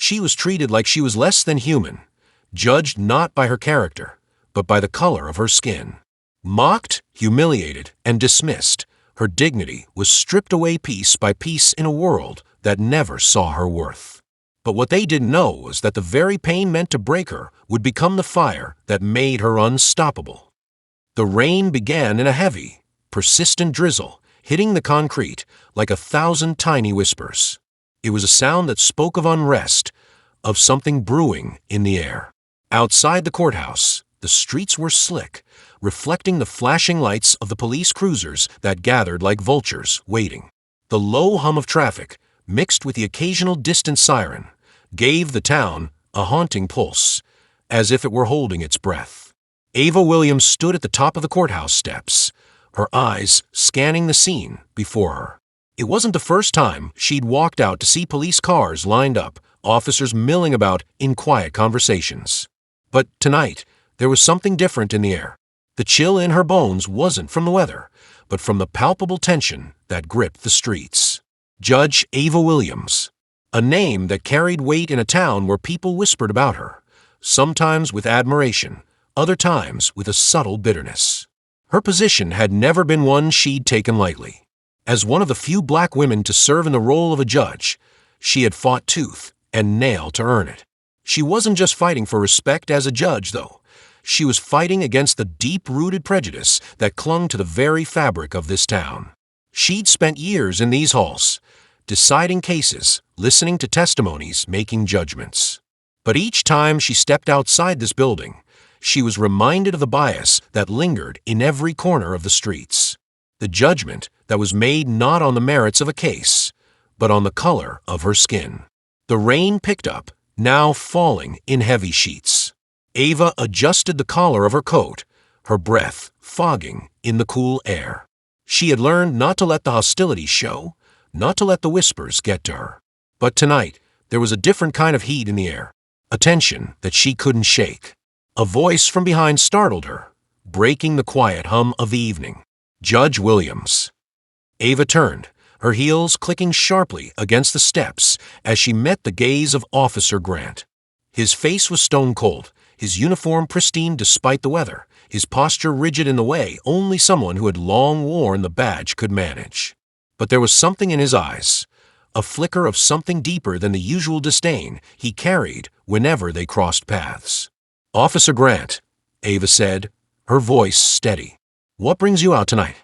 She was treated like she was less than human, judged not by her character, but by the color of her skin. Mocked, humiliated, and dismissed, her dignity was stripped away piece by piece in a world that never saw her worth. But what they didn't know was that the very pain meant to break her would become the fire that made her unstoppable. The rain began in a heavy, persistent drizzle, hitting the concrete like 1,000 tiny whispers. It was a sound that spoke of unrest, of something brewing in the air. Outside the courthouse, the streets were slick, reflecting the flashing lights of the police cruisers that gathered like vultures waiting. The low hum of traffic, mixed with the occasional distant siren, gave the town a haunting pulse, as if it were holding its breath. Ava Williams stood at the top of the courthouse steps, her eyes scanning the scene before her. It wasn't the first time she'd walked out to see police cars lined up, officers milling about in quiet conversations. But tonight, there was something different in the air. The chill in her bones wasn't from the weather, but from the palpable tension that gripped the streets. Judge Ava Williams, a name that carried weight in a town where people whispered about her, sometimes with admiration, other times with a subtle bitterness. Her position had never been one she'd taken lightly. As one of the few black women to serve in the role of a judge, she had fought tooth and nail to earn it. She wasn't just fighting for respect as a judge, though. She was fighting against the deep-rooted prejudice that clung to the very fabric of this town. She'd spent years in these halls, deciding cases, listening to testimonies, making judgments. But each time she stepped outside this building, she was reminded of the bias that lingered in every corner of the streets. The judgment that was made not on the merits of a case, but on the color of her skin. The rain picked up, now falling in heavy sheets. Ava adjusted the collar of her coat, her breath fogging in the cool air. She had learned not to let the hostility show, not to let the whispers get to her. But tonight, there was a different kind of heat in the air, a tension that she couldn't shake. A voice from behind startled her, breaking the quiet hum of the evening. Judge Williams. Ava turned, her heels clicking sharply against the steps as she met the gaze of Officer Grant. His face was stone cold, his uniform pristine despite the weather, his posture rigid in the way only someone who had long worn the badge could manage. But there was something in his eyes, a flicker of something deeper than the usual disdain he carried whenever they crossed paths. "Officer Grant," Ava said, her voice steady. "What brings you out tonight?"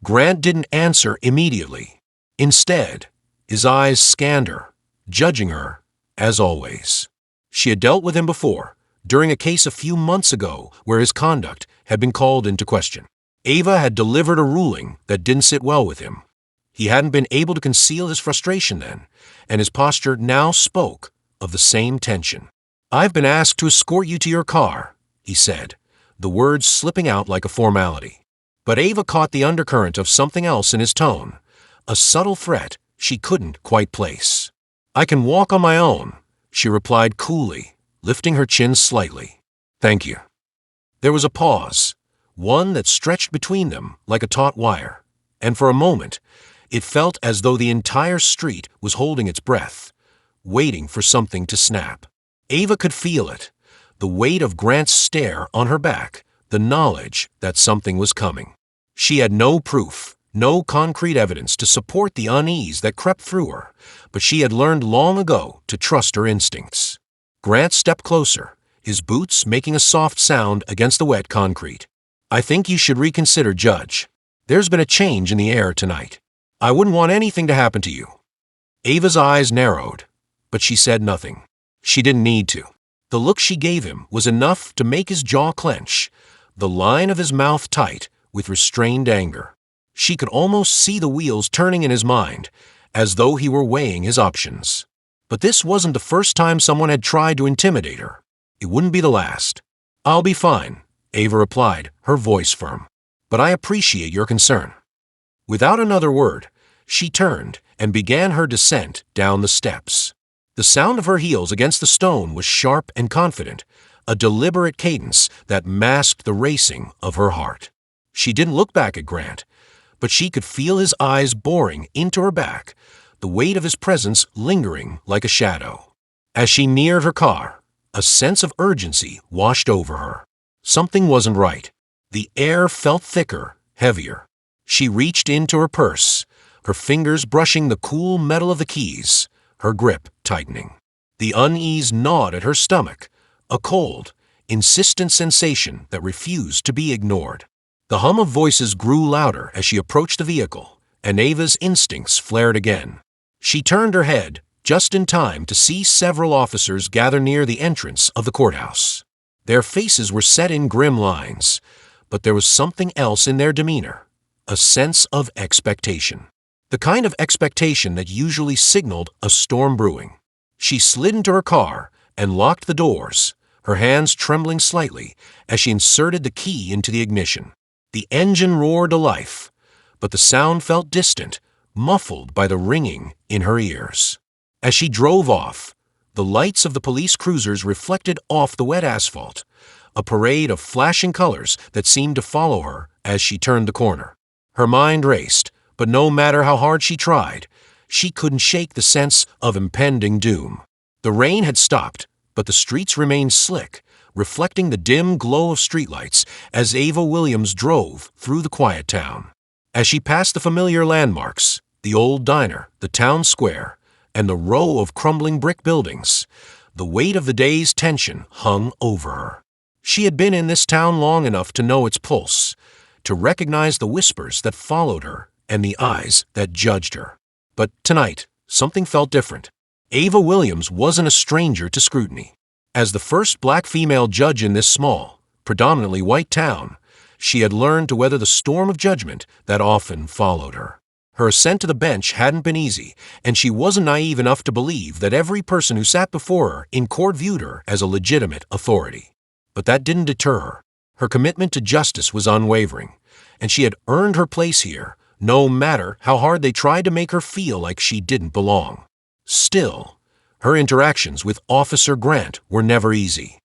Grant didn't answer immediately. Instead, his eyes scanned her, judging her, as always. She had dealt with him before, during a case a few months ago where his conduct had been called into question. Ava had delivered a ruling that didn't sit well with him. He hadn't been able to conceal his frustration then, and his posture now spoke of the same tension. "I've been asked to escort you to your car," he said, the words slipping out like a formality. But Ava caught the undercurrent of something else in his tone, a subtle threat she couldn't quite place. "I can walk on my own," she replied coolly, lifting her chin slightly. "Thank you." There was a pause, one that stretched between them like a taut wire, and for a moment, it felt as though the entire street was holding its breath, waiting for something to snap. Ava could feel it, the weight of Grant's stare on her back, the knowledge that something was coming. She had no proof, no concrete evidence to support the unease that crept through her, but she had learned long ago to trust her instincts. Grant stepped closer, his boots making a soft sound against the wet concrete. "I think you should reconsider, Judge. There's been a change in the air tonight. I wouldn't want anything to happen to you." Ava's eyes narrowed, but she said nothing. She didn't need to. The look she gave him was enough to make his jaw clench, the line of his mouth tight with restrained anger. She could almost see the wheels turning in his mind, as though he were weighing his options. But this wasn't the first time someone had tried to intimidate her. It wouldn't be the last. "I'll be fine," Ava replied, her voice firm. "But I appreciate your concern." Without another word, she turned and began her descent down the steps. The sound of her heels against the stone was sharp and confident, a deliberate cadence that masked the racing of her heart. She didn't look back at Grant, but she could feel his eyes boring into her back, the weight of his presence lingering like a shadow. As she neared her car, a sense of urgency washed over her. Something wasn't right. The air felt thicker, heavier. She reached into her purse, her fingers brushing the cool metal of the keys, her grip tightening. The unease gnawed at her stomach, a cold, insistent sensation that refused to be ignored. The hum of voices grew louder as she approached the vehicle, and Ava's instincts flared again. She turned her head just in time to see several officers gather near the entrance of the courthouse. Their faces were set in grim lines, but there was something else in their demeanor, a sense of expectation. The kind of expectation that usually signaled a storm brewing. She slid into her car and locked the doors, her hands trembling slightly as she inserted the key into the ignition. The engine roared to life, but the sound felt distant, muffled by the ringing in her ears. As she drove off, the lights of the police cruisers reflected off the wet asphalt, a parade of flashing colors that seemed to follow her as she turned the corner. Her mind raced, but no matter how hard she tried, she couldn't shake the sense of impending doom. The rain had stopped, but the streets remained slick, reflecting the dim glow of streetlights as Ava Williams drove through the quiet town. As she passed the familiar landmarks, the old diner, the town square, and the row of crumbling brick buildings, the weight of the day's tension hung over her. She had been in this town long enough to know its pulse, to recognize the whispers that followed her and the eyes that judged her. But tonight, something felt different. Ava Williams wasn't a stranger to scrutiny. As the first black female judge in this small, predominantly white town, she had learned to weather the storm of judgment that often followed her. Her ascent to the bench hadn't been easy, and she wasn't naive enough to believe that every person who sat before her in court viewed her as a legitimate authority. But that didn't deter her. Her commitment to justice was unwavering, and she had earned her place here, no matter how hard they tried to make her feel like she didn't belong. Still, her interactions with Officer Grant were never easy.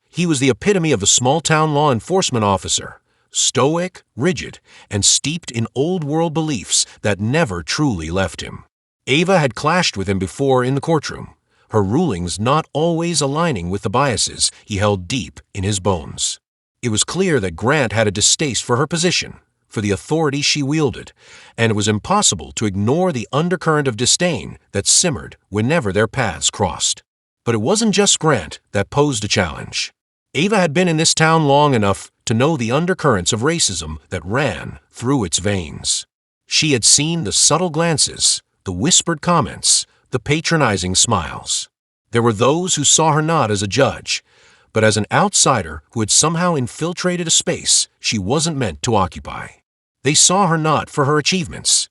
He was the epitome of a small-town law enforcement officer, stoic, rigid, and steeped in old-world beliefs that never truly left him. Ava had clashed with him before in the courtroom, her rulings not always aligning with the biases he held deep in his bones. It was clear that Grant had a distaste for her position, for the authority she wielded, and it was impossible to ignore the undercurrent of disdain that simmered whenever their paths crossed. But it wasn't just Grant that posed a challenge. Ava had been in this town long enough to know the undercurrents of racism that ran through its veins. She had seen the subtle glances, the whispered comments, the patronizing smiles. There were those who saw her not as a judge, but as an outsider who had somehow infiltrated a space she wasn't meant to occupy. They saw her not for her achievements,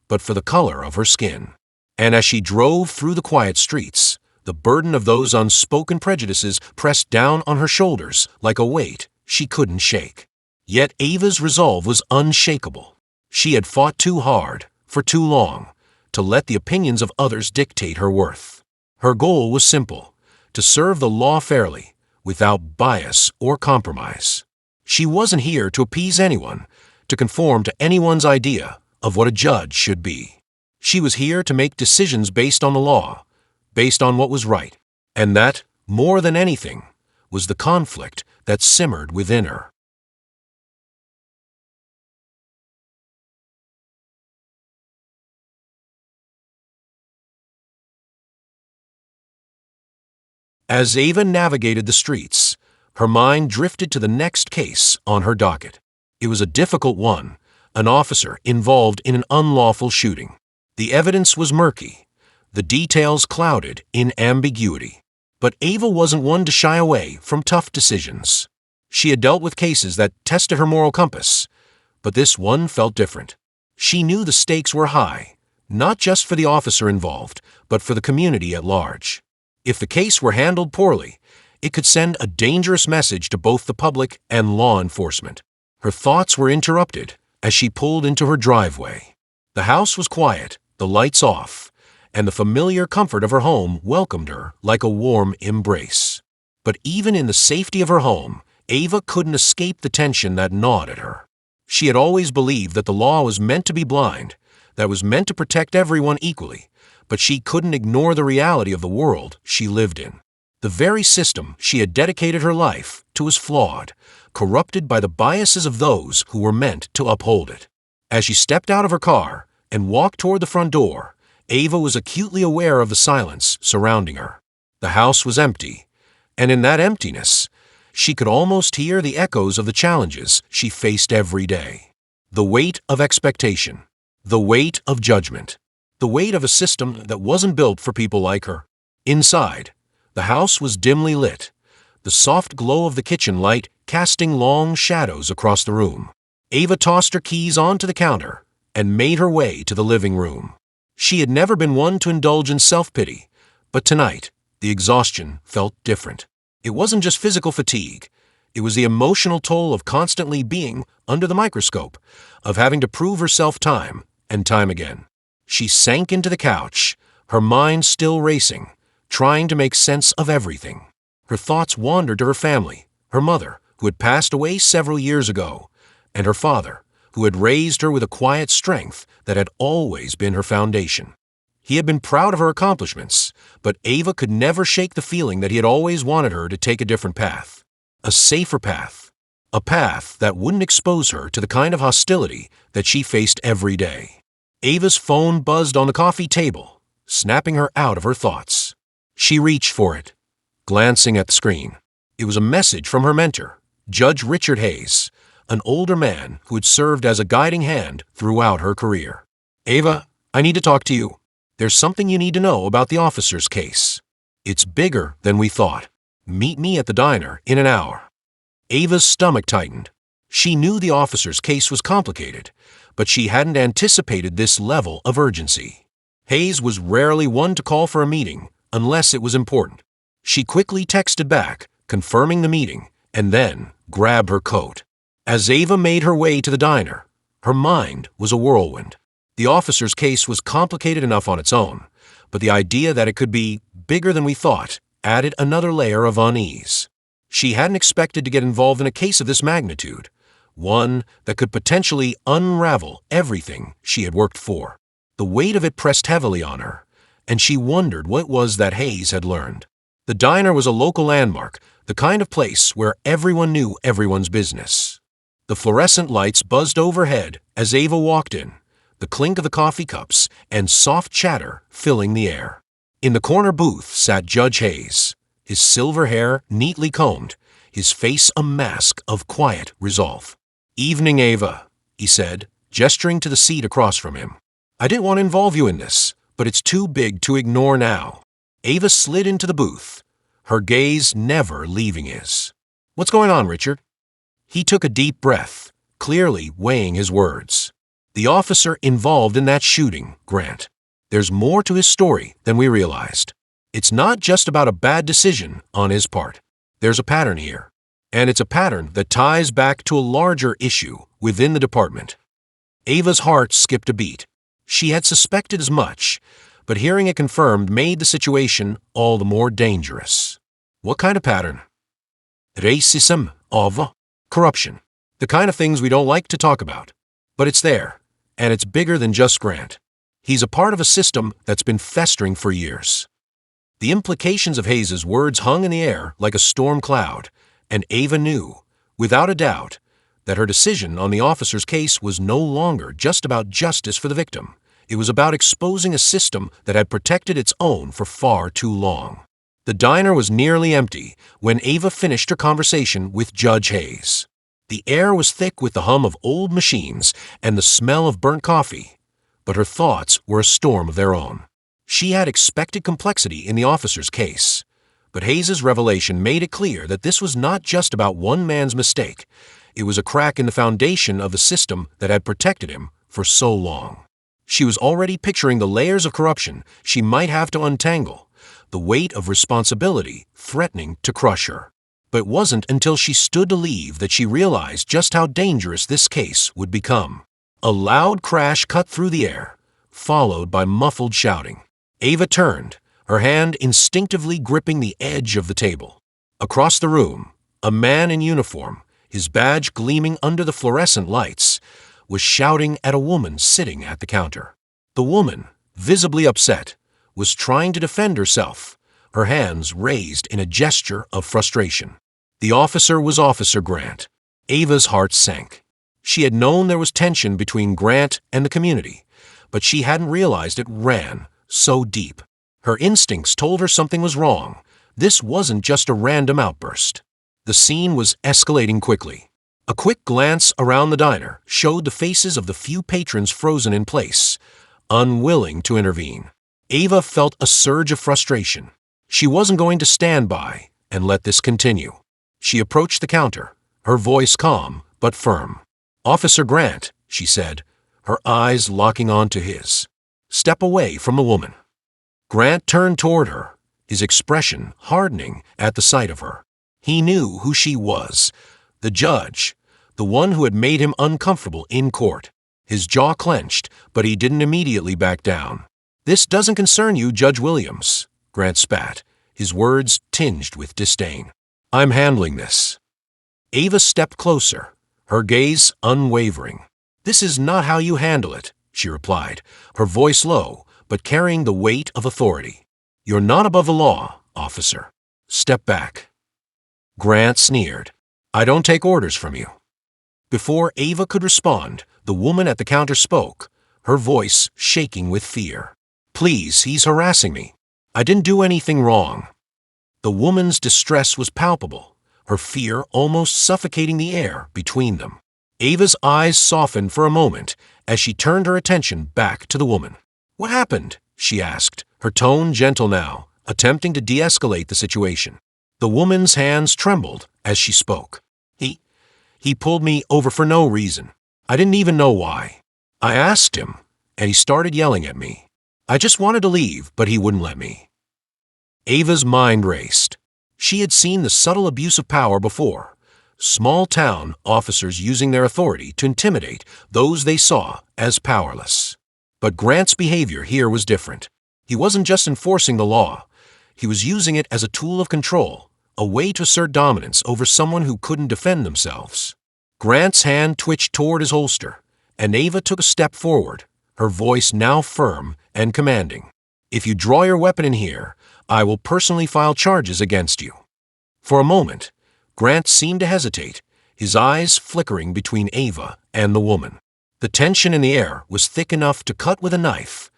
but for the color of her skin. And as she drove through the quiet streets, the burden of those unspoken prejudices pressed down on her shoulders like a weight she couldn't shake. Yet Ava's resolve was unshakable. She had fought too hard, for too long, to let the opinions of others dictate her worth. Her goal was simple: to serve the law fairly, without bias or compromise. She wasn't here to appease anyone, to conform to anyone's idea of what a judge should be. She was here to make decisions based on the law, based on what was right, and that, more than anything, was the conflict that simmered within her. As Ava navigated the streets, her mind drifted to the next case on her docket. It was a difficult one, an officer involved in an unlawful shooting. The evidence was murky, the details clouded in ambiguity. But Ava wasn't one to shy away from tough decisions. She had dealt with cases that tested her moral compass, but this one felt different. She knew the stakes were high, not just for the officer involved, but for the community at large. If the case were handled poorly, it could send a dangerous message to both the public and law enforcement. Her thoughts were interrupted as she pulled into her driveway. The house was quiet, the lights off, and the familiar comfort of her home welcomed her like a warm embrace. But even in the safety of her home, Ava couldn't escape the tension that gnawed at her. She had always believed that the law was meant to be blind, that it was meant to protect everyone equally, but she couldn't ignore the reality of the world she lived in. The very system she had dedicated her life to was flawed, corrupted by the biases of those who were meant to uphold it. As she stepped out of her car and walked toward the front door, Ava was acutely aware of the silence surrounding her. The house was empty, and in that emptiness, she could almost hear the echoes of the challenges she faced every day. The weight of expectation, the weight of judgment, the weight of a system that wasn't built for people like her. Inside, the house was dimly lit, the soft glow of the kitchen light casting long shadows across the room. Ava tossed her keys onto the counter and made her way to the living room. She had never been one to indulge in self-pity, but tonight, the exhaustion felt different. It wasn't just physical fatigue. It was the emotional toll of constantly being under the microscope, of having to prove herself time and time again. She sank into the couch, her mind still racing, trying to make sense of everything. Her thoughts wandered to her family, her mother, who had passed away several years ago, and her father, who had raised her with a quiet strength that had always been her foundation. He had been proud of her accomplishments, but Ava could never shake the feeling that he had always wanted her to take a different path. A safer path. A path that wouldn't expose her to the kind of hostility that she faced every day. Ava's phone buzzed on the coffee table, snapping her out of her thoughts. She reached for it, glancing at the screen. It was a message from her mentor, Judge Richard Hayes, an older man who had served as a guiding hand throughout her career. "Ava, I need to talk to you. There's something you need to know about the officer's case. It's bigger than we thought. Meet me at the diner in an hour." Ava's stomach tightened. She knew the officer's case was complicated, but she hadn't anticipated this level of urgency. Hayes was rarely one to call for a meeting unless it was important. She quickly texted back, confirming the meeting, and then grabbed her coat. As Ava made her way to the diner, her mind was a whirlwind. The officer's case was complicated enough on its own, but the idea that it could be bigger than we thought added another layer of unease. She hadn't expected to get involved in a case of this magnitude, one that could potentially unravel everything she had worked for. The weight of it pressed heavily on her, and she wondered what it was that Hayes had learned. The diner was a local landmark, the kind of place where everyone knew everyone's business. The fluorescent lights buzzed overhead as Ava walked in, the clink of the coffee cups and soft chatter filling the air. In the corner booth sat Judge Hayes, his silver hair neatly combed, his face a mask of quiet resolve. "Evening, Ava," he said, gesturing to the seat across from him. "I didn't want to involve you in this, but it's too big to ignore now." Ava slid into the booth, her gaze never leaving his. "What's going on, Richard?" He took a deep breath, clearly weighing his words. "The officer involved in that shooting, Grant. There's more to his story than we realized. It's not just about a bad decision on his part. There's a pattern here, and it's a pattern that ties back to a larger issue within the department." Ava's heart skipped a beat. She had suspected as much, but hearing it confirmed made the situation all the more dangerous. "What kind of pattern?" "Racism, Ava. Corruption. The kind of things we don't like to talk about. But it's there, and it's bigger than just Grant. He's a part of a system that's been festering for years." The implications of Hayes's words hung in the air like a storm cloud, and Ava knew, without a doubt, that her decision on the officer's case was no longer just about justice for the victim. It was about exposing a system that had protected its own for far too long. The diner was nearly empty when Ava finished her conversation with Judge Hayes. The air was thick with the hum of old machines and the smell of burnt coffee, but her thoughts were a storm of their own. She had expected complexity in the officer's case, but Hayes's revelation made it clear that this was not just about one man's mistake. It was a crack in the foundation of the system that had protected him for so long. She was already picturing the layers of corruption she might have to untangle, the weight of responsibility threatening to crush her. But it wasn't until she stood to leave that she realized just how dangerous this case would become. A loud crash cut through the air, followed by muffled shouting. Ava turned, her hand instinctively gripping the edge of the table. Across the room, a man in uniform, his badge gleaming under the fluorescent lights, was shouting at a woman sitting at the counter. The woman, visibly upset, was trying to defend herself, her hands raised in a gesture of frustration. The officer was Officer Grant. Ava's heart sank. She had known there was tension between Grant and the community, but she hadn't realized it ran so deep. Her instincts told her something was wrong. This wasn't just a random outburst. The scene was escalating quickly. A quick glance around the diner showed the faces of the few patrons frozen in place, unwilling to intervene. Ava felt a surge of frustration. She wasn't going to stand by and let this continue. She approached the counter, her voice calm but firm. "Officer Grant," she said, her eyes locking onto his. "Step away from the woman." Grant turned toward her, his expression hardening at the sight of her. He knew who she was, the judge, the one who had made him uncomfortable in court. His jaw clenched, but he didn't immediately back down. "This doesn't concern you, Judge Williams," Grant spat, his words tinged with disdain. "I'm handling this." Ava stepped closer, her gaze unwavering. "This is not how you handle it," she replied, her voice low, but carrying the weight of authority. "You're not above the law, officer. Step back." Grant sneered. "I don't take orders from you." Before Ava could respond, the woman at the counter spoke, her voice shaking with fear. "Please, he's harassing me. I didn't do anything wrong." The woman's distress was palpable, her fear almost suffocating the air between them. Ava's eyes softened for a moment as she turned her attention back to the woman. "What happened?" she asked, her tone gentle now, attempting to de-escalate the situation. The woman's hands trembled as she spoke. He pulled me over for no reason. I didn't even know why. I asked him, and he started yelling at me. I just wanted to leave, but he wouldn't let me." Ava's mind raced. She had seen the subtle abuse of power before, small-town officers using their authority to intimidate those they saw as powerless. But Grant's behavior here was different. He wasn't just enforcing the law. He was using it as a tool of control, a way to assert dominance over someone who couldn't defend themselves. Grant's hand twitched toward his holster, and Ava took a step forward, her voice now firm and commanding. "If you draw your weapon in here, I will personally file charges against you." For a moment, Grant seemed to hesitate, his eyes flickering between Ava and the woman. The tension in the air was thick enough to cut with a knife,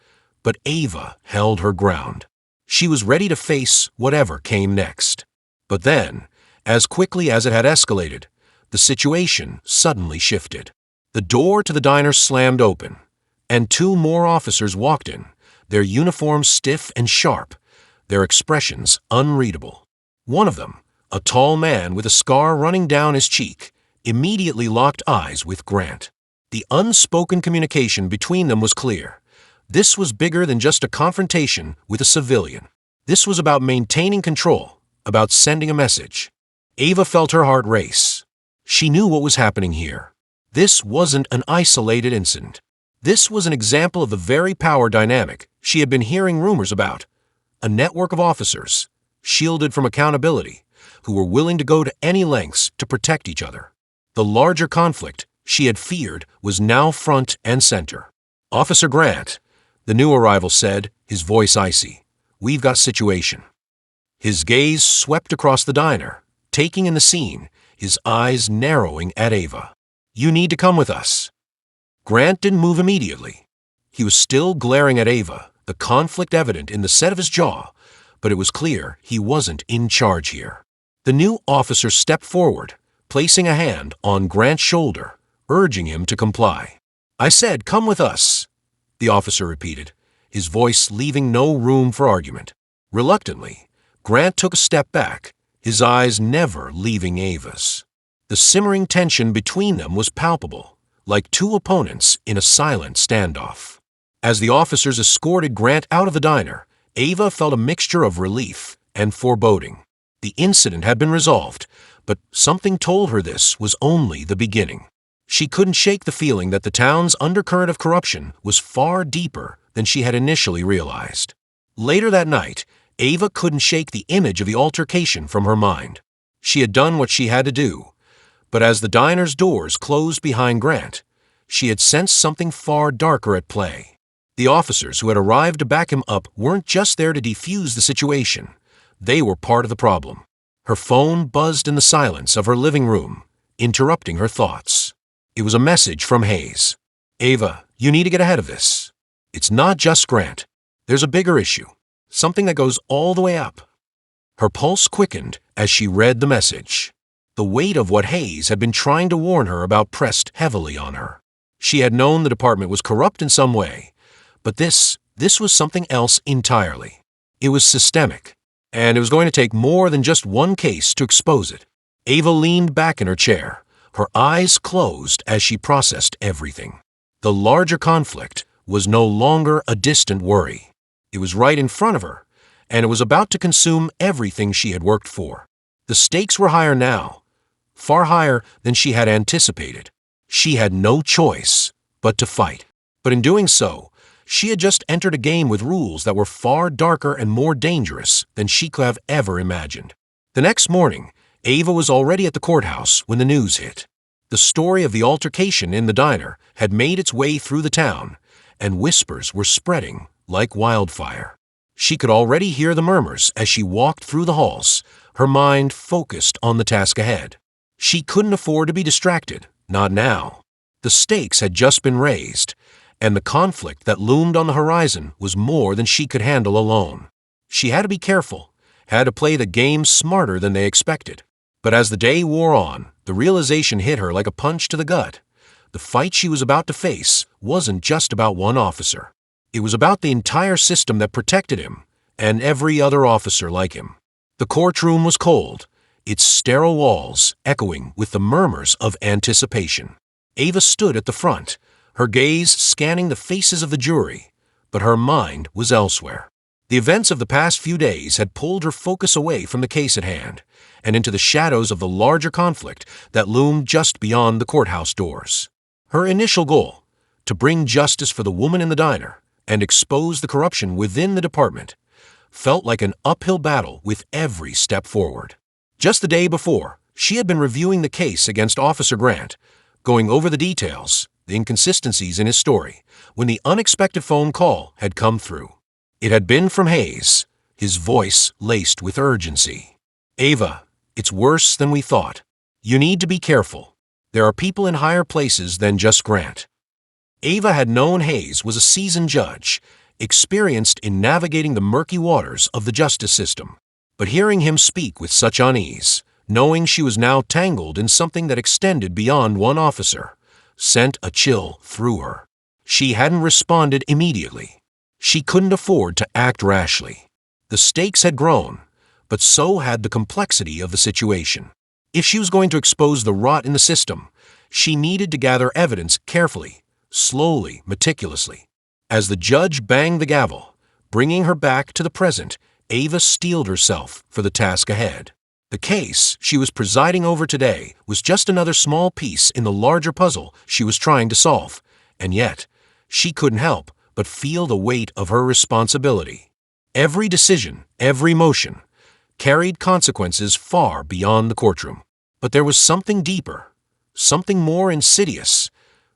but Ava held her ground. She was ready to face whatever came next. But then, as quickly as it had escalated, the situation suddenly shifted. The door to the diner slammed open, and two more officers walked in, their uniforms stiff and sharp, their expressions unreadable. One of them, a tall man with a scar running down his cheek, immediately locked eyes with Grant. The unspoken communication between them was clear. This was bigger than just a confrontation with a civilian. This was about maintaining control, about sending a message. Ava felt her heart race. She knew what was happening here. This wasn't an isolated incident. This was an example of the very power dynamic she had been hearing rumors about. A network of officers, shielded from accountability, who were willing to go to any lengths to protect each other. The larger conflict she had feared was now front and center. "Officer Grant," the new arrival said, his voice icy, "we've got situation." His gaze swept across the diner, taking in the scene, his eyes narrowing at Ava. "You need to come with us." Grant didn't move immediately. He was still glaring at Ava, the conflict evident in the set of his jaw, but it was clear he wasn't in charge here. The new officer stepped forward, placing a hand on Grant's shoulder, urging him to comply. "I said, come with us," the officer repeated, his voice leaving no room for argument. Reluctantly, Grant took a step back, his eyes never leaving Ava's. The simmering tension between them was palpable, like two opponents in a silent standoff. As the officers escorted Grant out of the diner, Ava felt a mixture of relief and foreboding. The incident had been resolved, but something told her this was only the beginning. She couldn't shake the feeling that the town's undercurrent of corruption was far deeper than she had initially realized. Later that night, Ava couldn't shake the image of the altercation from her mind. She had done what she had to do, but as the diner's doors closed behind Grant, she had sensed something far darker at play. The officers who had arrived to back him up weren't just there to defuse the situation. They were part of the problem. Her phone buzzed in the silence of her living room, interrupting her thoughts. It was a message from Hayes. "Ava, you need to get ahead of this. It's not just Grant. There's a bigger issue, something that goes all the way up." Her pulse quickened as she read the message. The weight of what Hayes had been trying to warn her about pressed heavily on her. She had known the department was corrupt in some way, but this was something else entirely. It was systemic, and it was going to take more than just one case to expose it. Ava leaned back in her chair, her eyes closed as she processed everything. The larger conflict was no longer a distant worry. It was right in front of her, and it was about to consume everything she had worked for. The stakes were higher now, far higher than she had anticipated. She had no choice but to fight. But in doing so, she had just entered a game with rules that were far darker and more dangerous than she could have ever imagined. The next morning, Ava was already at the courthouse when the news hit. The story of the altercation in the diner had made its way through the town, and whispers were spreading like wildfire. She could already hear the murmurs as she walked through the halls, her mind focused on the task ahead. She couldn't afford to be distracted, not now. The stakes had just been raised, and the conflict that loomed on the horizon was more than she could handle alone. She had to be careful, had to play the game smarter than they expected. But as the day wore on, the realization hit her like a punch to the gut. The fight she was about to face wasn't just about one officer. It was about the entire system that protected him, and every other officer like him. The courtroom was cold, its sterile walls echoing with the murmurs of anticipation. Ava stood at the front, her gaze scanning the faces of the jury, but her mind was elsewhere. The events of the past few days had pulled her focus away from the case at hand and into the shadows of the larger conflict that loomed just beyond the courthouse doors. Her initial goal, to bring justice for the woman in the diner and expose the corruption within the department, felt like an uphill battle with every step forward. Just the day before, she had been reviewing the case against Officer Grant, going over the details, the inconsistencies in his story, when the unexpected phone call had come through. It had been from Hayes, his voice laced with urgency. "Ava, it's worse than we thought. You need to be careful. There are people in higher places than just Grant." Ava had known Hayes was a seasoned judge, experienced in navigating the murky waters of the justice system. But hearing him speak with such unease, knowing she was now tangled in something that extended beyond one officer, sent a chill through her. She hadn't responded immediately. She couldn't afford to act rashly. The stakes had grown, but so had the complexity of the situation. If she was going to expose the rot in the system, she needed to gather evidence carefully, slowly, meticulously. As the judge banged the gavel, bringing her back to the present, Ava steeled herself for the task ahead. The case she was presiding over today was just another small piece in the larger puzzle she was trying to solve, and yet she couldn't help but feel the weight of her responsibility. Every decision, every motion, carried consequences far beyond the courtroom. But there was something deeper, something more insidious,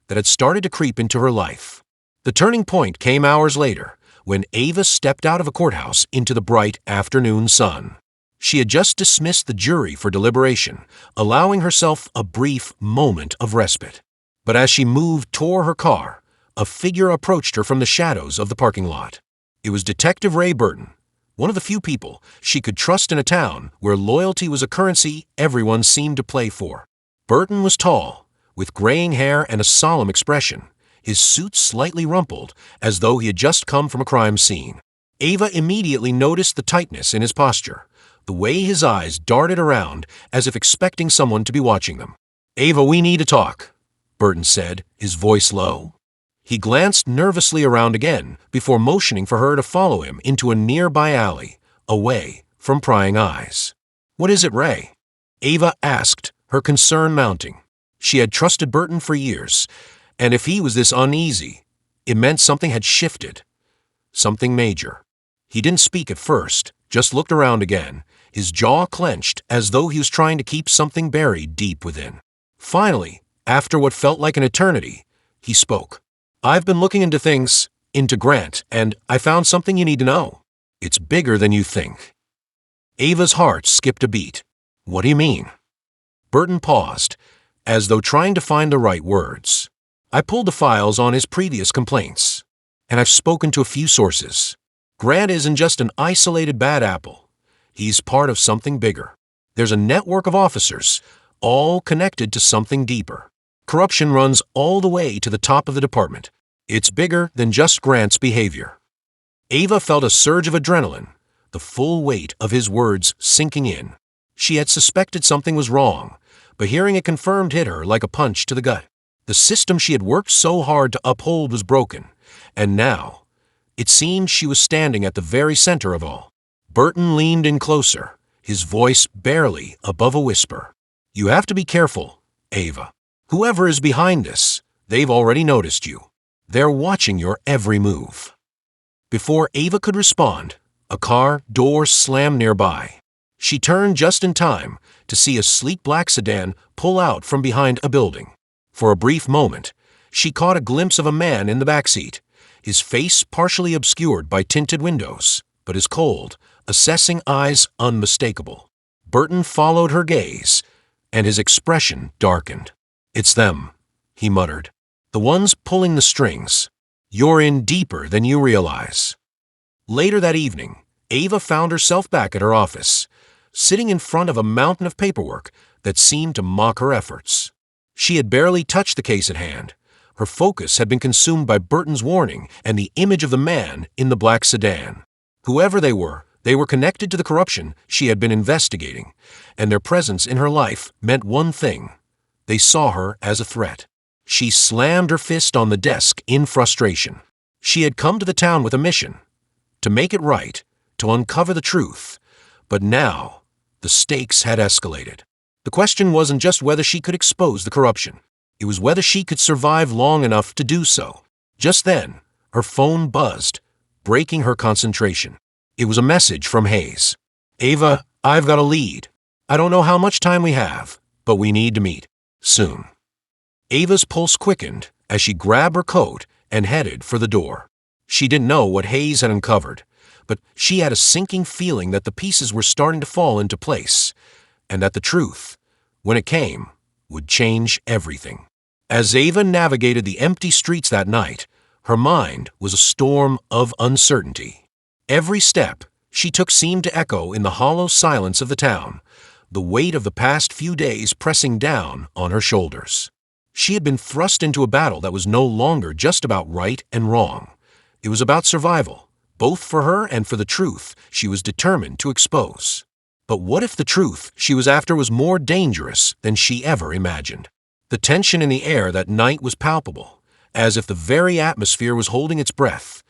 that had started to creep into her life. The turning point came hours later, when Ava stepped out of a courthouse into the bright afternoon sun. She had just dismissed the jury for deliberation, allowing herself a brief moment of respite. But as she moved toward her car, a figure approached her from the shadows of the parking lot. It was Detective Ray Burton, one of the few people she could trust in a town where loyalty was a currency everyone seemed to play for. Burton was tall, with graying hair and a solemn expression, his suit slightly rumpled, as though he had just come from a crime scene. Ava immediately noticed the tightness in his posture, the way his eyes darted around as if expecting someone to be watching them. "Ava, we need to talk," Burton said, his voice low. He glanced nervously around again before motioning for her to follow him into a nearby alley, away from prying eyes. "What is it, Ray?" Ava asked, her concern mounting. She had trusted Burton for years, and if he was this uneasy, it meant something had shifted. Something major. He didn't speak at first, just looked around again, his jaw clenched as though he was trying to keep something buried deep within. Finally, after what felt like an eternity, he spoke. "I've been looking into things, into Grant, and I found something you need to know. It's bigger than you think. Ava's heart skipped a beat. What do you mean? Burton paused, as though trying to find the right words. I pulled the files on his previous complaints, and I've spoken to a few sources. Grant isn't just an isolated bad apple. He's part of something bigger. There's a network of officers, all connected to something deeper. Corruption runs all the way to the top of the department. It's bigger than just Grant's behavior. Ava felt a surge of adrenaline, the full weight of his words sinking in. She had suspected something was wrong, but hearing it confirmed hit her like a punch to the gut. The system she had worked so hard to uphold was broken, and now, it seemed she was standing at the very center of all. Burton leaned in closer, his voice barely above a whisper. You have to be careful, Ava. Whoever is behind this, they've already noticed you. They're watching your every move. Before Ava could respond, a car door slammed nearby. She turned just in time to see a sleek black sedan pull out from behind a building. For a brief moment, she caught a glimpse of a man in the backseat, his face partially obscured by tinted windows, but his cold, assessing eyes unmistakable. Burton followed her gaze, and his expression darkened. It's them, he muttered. The ones pulling the strings. You're in deeper than you realize. Later that evening, Ava found herself back at her office, sitting in front of a mountain of paperwork that seemed to mock her efforts. She had barely touched the case at hand. Her focus had been consumed by Burton's warning and the image of the man in the black sedan. Whoever they were connected to the corruption she had been investigating, and their presence in her life meant one thing. They saw her as a threat. She slammed her fist on the desk in frustration. She had come to the town with a mission, to make it right, to uncover the truth. But now, the stakes had escalated. The question wasn't just whether she could expose the corruption. It was whether she could survive long enough to do so. Just then, her phone buzzed, breaking her concentration. It was a message from Hayes. Ava, I've got a lead. I don't know how much time we have, but we need to meet. Soon. Ava's pulse quickened as she grabbed her coat and headed for the door. She didn't know what Hayes had uncovered, but she had a sinking feeling that the pieces were starting to fall into place, and that the truth, when it came, would change everything. As Ava navigated the empty streets that night, her mind was a storm of uncertainty. Every step she took seemed to echo in the hollow silence of the town, the weight of the past few days pressing down on her shoulders. She had been thrust into a battle that was no longer just about right and wrong. It was about survival, both for her and for the truth she was determined to expose. But what if the truth she was after was more dangerous than she ever imagined? The tension in the air that night was palpable, as if the very atmosphere was holding its breath,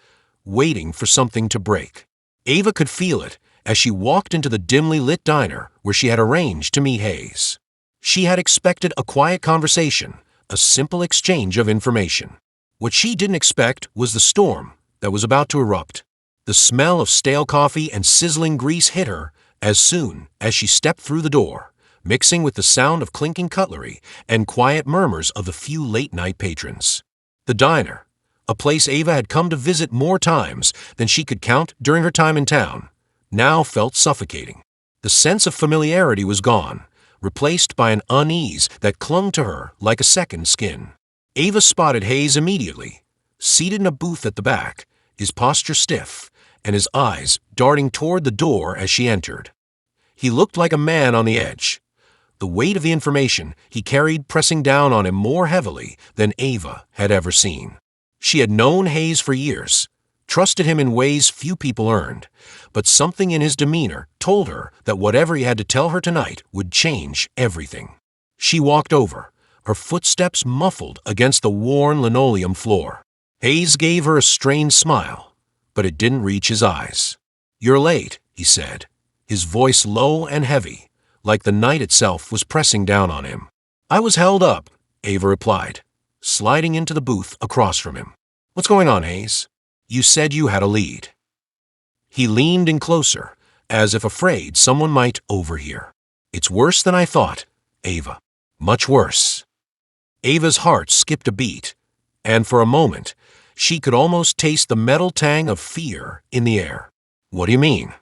waiting for something to break. Ava could feel it as she walked into the dimly lit diner where she had arranged to meet Hayes. She had expected a quiet conversation, a simple exchange of information. What she didn't expect was the storm that was about to erupt. The smell of stale coffee and sizzling grease hit her as soon as she stepped through the door, mixing with the sound of clinking cutlery and quiet murmurs of the few late-night patrons. The diner, a place Ava had come to visit more times than she could count during her time in town, now felt suffocating. The sense of familiarity was gone, replaced by an unease that clung to her like a second skin. Ava spotted Hayes immediately, seated in a booth at the back, his posture stiff, and his eyes darting toward the door as she entered. He looked like a man on the edge, the weight of the information he carried pressing down on him more heavily than Ava had ever seen. She had known Hayes for years, trusted him in ways few people earned, but something in his demeanor told her that whatever he had to tell her tonight would change everything. She walked over, her footsteps muffled against the worn linoleum floor. Hayes gave her a strained smile, but it didn't reach his eyes. "You're late," he said, his voice low and heavy, like the night itself was pressing down on him. "I was held up," Ava replied, sliding into the booth across from him. "What's going on, Hayes? You said you had a lead." He leaned in closer, as if afraid someone might overhear. "It's worse than I thought, Ava. Much worse." Ava's heart skipped a beat, and for a moment, She could almost taste the metal tang of fear in the air. What do you mean?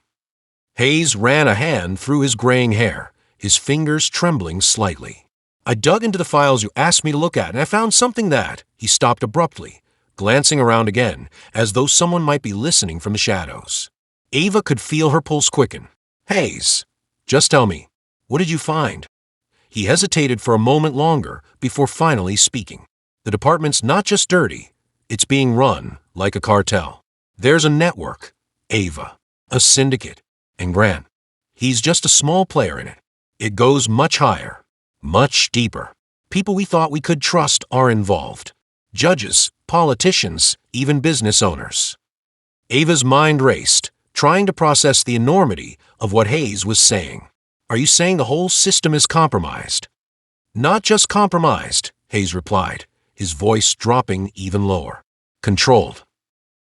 Hayes ran a hand through his graying hair, his fingers trembling slightly. I dug into the files you asked me to look at, and I found something that… He stopped abruptly, glancing around again, as though someone might be listening from the shadows. Ava could feel her pulse quicken. Hayes, just tell me, what did you find? He hesitated for a moment longer before finally speaking. The department's not just dirty, it's being run like a cartel. There's a network, Ava, a syndicate, and Grant. He's just a small player in it. It goes much higher, much deeper. People we thought we could trust are involved. Judges, politicians, even business owners. Ava's mind raced, trying to process the enormity of what Hayes was saying. Are you saying the whole system is compromised? Not just compromised, Hayes replied, his voice dropping even lower. Controlled.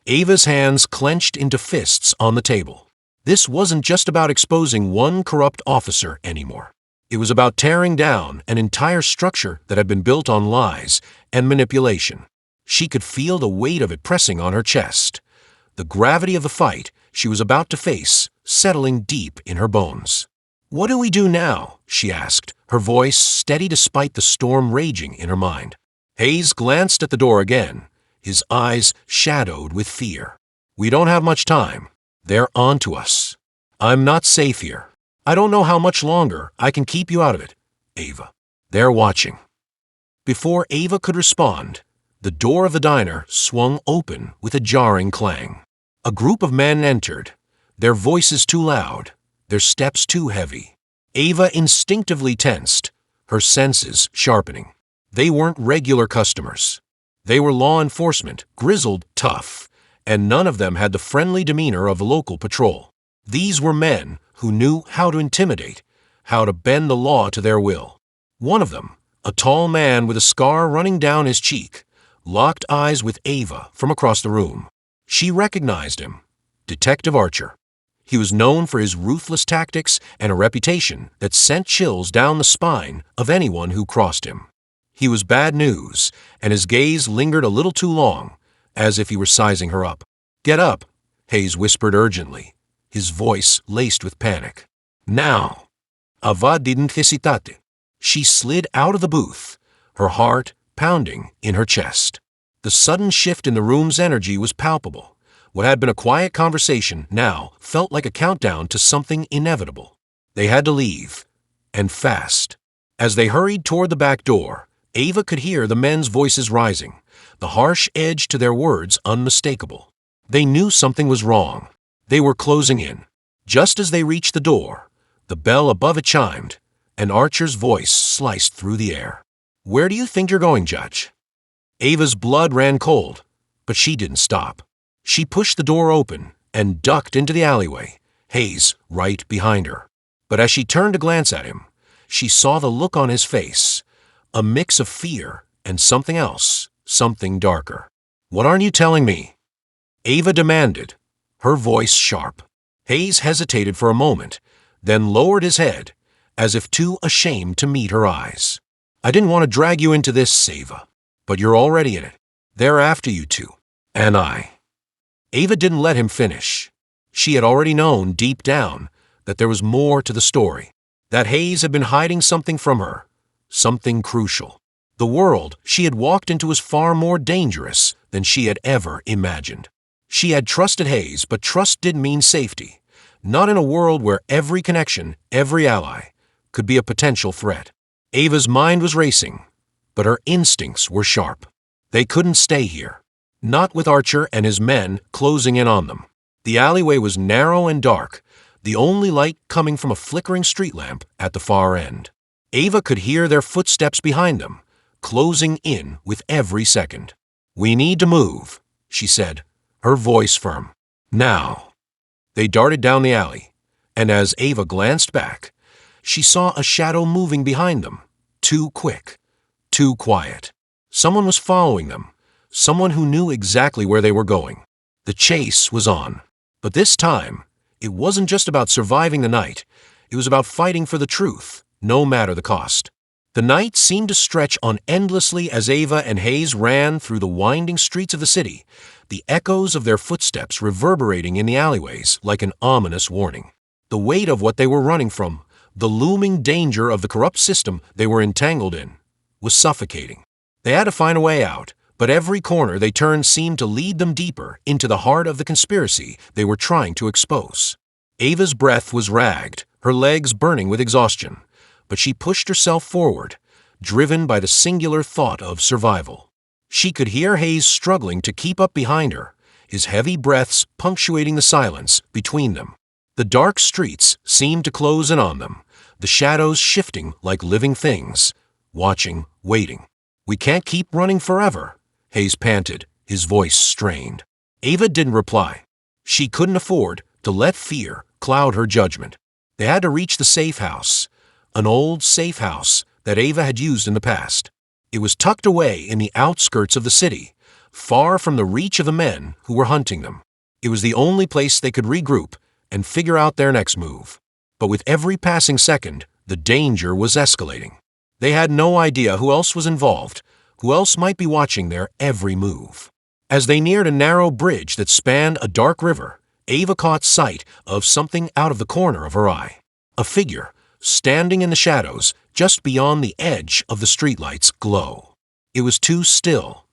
Ava's hands clenched into fists on the table. This wasn't just about exposing one corrupt officer anymore. It was about tearing down an entire structure that had been built on lies and manipulation. She could feel the weight of it pressing on her chest, the gravity of the fight she was about to face settling deep in her bones. What do we do now? She asked, her voice steady despite the storm raging in her mind. Hayes glanced at the door again, his eyes shadowed with fear. We don't have much time. They're on to us. I'm not safe here. I don't know how much longer I can keep you out of it, Ava. They're watching. Before Ava could respond, the door of the diner swung open with a jarring clang. A group of men entered, their voices too loud, their steps too heavy. Ava instinctively tensed, her senses sharpening. They weren't regular customers. They were law enforcement, grizzled, tough, and none of them had the friendly demeanor of a local patrol. These were men who knew how to intimidate, how to bend the law to their will. One of them, a tall man with a scar running down his cheek, locked eyes with Ava from across the room. She recognized him, Detective Archer. He was known for his ruthless tactics and a reputation that sent chills down the spine of anyone who crossed him. He was bad news, and his gaze lingered a little too long, as if he were sizing her up. Get up, Hayes whispered urgently, his voice laced with panic. Now. Ava didn't hesitate. She slid out of the booth, her heart pounding in her chest. The sudden shift in the room's energy was palpable. What had been a quiet conversation now felt like a countdown to something inevitable. They had to leave, and fast. As they hurried toward the back door, Ava could hear the men's voices rising, the harsh edge to their words unmistakable. They knew something was wrong. They were closing in. Just as they reached the door, the bell above it chimed, and Archer's voice sliced through the air. Where do you think you're going, Judge? Ava's blood ran cold, but she didn't stop. She pushed the door open and ducked into the alleyway, Hayes right behind her. But as she turned to glance at him, she saw the look on his face, a mix of fear and something else, something darker. What aren't you telling me? Ava demanded, her voice sharp. Hayes hesitated for a moment, then lowered his head, as if too ashamed to meet her eyes. I didn't want to drag you into this, Ava, but you're already in it. They're after you two, and I. Ava didn't let him finish. She had already known deep down that there was more to the story, that Hayes had been hiding something from her, something crucial. The world she had walked into was far more dangerous than she had ever imagined. She had trusted Hayes, but trust didn't mean safety, not in a world where every connection, every ally, could be a potential threat. Ava's mind was racing, but her instincts were sharp. They couldn't stay here. Not with Archer and his men closing in on them. The alleyway was narrow and dark, the only light coming from a flickering street lamp at the far end. Ava could hear their footsteps behind them, closing in with every second. We need to move, she said, her voice firm. Now. They darted down the alley, and as Ava glanced back, she saw a shadow moving behind them, too quick, too quiet. Someone was following them. Someone who knew exactly where they were going. The chase was on. But this time, it wasn't just about surviving the night. It was about fighting for the truth, no matter the cost. The night seemed to stretch on endlessly as Ava and Hayes ran through the winding streets of the city, the echoes of their footsteps reverberating in the alleyways like an ominous warning. The weight of what they were running from, the looming danger of the corrupt system they were entangled in, was suffocating. They had to find a way out, but every corner they turned seemed to lead them deeper into the heart of the conspiracy they were trying to expose. Ava's breath was ragged, her legs burning with exhaustion, but she pushed herself forward, driven by the singular thought of survival. She could hear Hayes struggling to keep up behind her, his heavy breaths punctuating the silence between them. The dark streets seemed to close in on them, the shadows shifting like living things, watching, waiting. "We can't keep running forever," Hayes panted, his voice strained. Ava didn't reply. She couldn't afford to let fear cloud her judgment. They had to reach the safe house, an old safe house that Ava had used in the past. It was tucked away in the outskirts of the city, far from the reach of the men who were hunting them. It was the only place they could regroup and figure out their next move. But with every passing second, the danger was escalating. They had no idea who else was involved, who else might be watching their every move. As they neared a narrow bridge that spanned a dark river, Ava caught sight of something out of the corner of her eye. A figure, standing in the shadows just beyond the edge of the streetlight's glow. It was too still,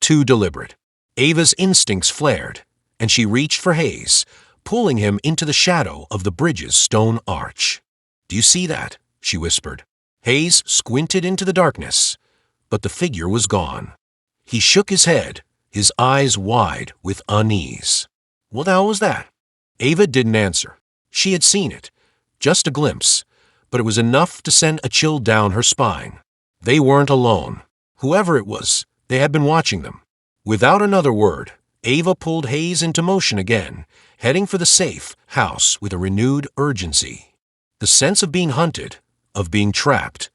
too deliberate. Ava's instincts flared, and she reached for Hayes, pulling him into the shadow of the bridge's stone arch. "Do you see that?" she whispered. Hayes squinted into the darkness, but the figure was gone. He shook his head, his eyes wide with unease. "What the hell was that?" Ava didn't answer. She had seen it, just a glimpse, but it was enough to send a chill down her spine. They weren't alone. Whoever it was, they had been watching them. Without another word, Ava pulled Hayes into motion again, heading for the safe house with a renewed urgency. The sense of being hunted, of being trapped,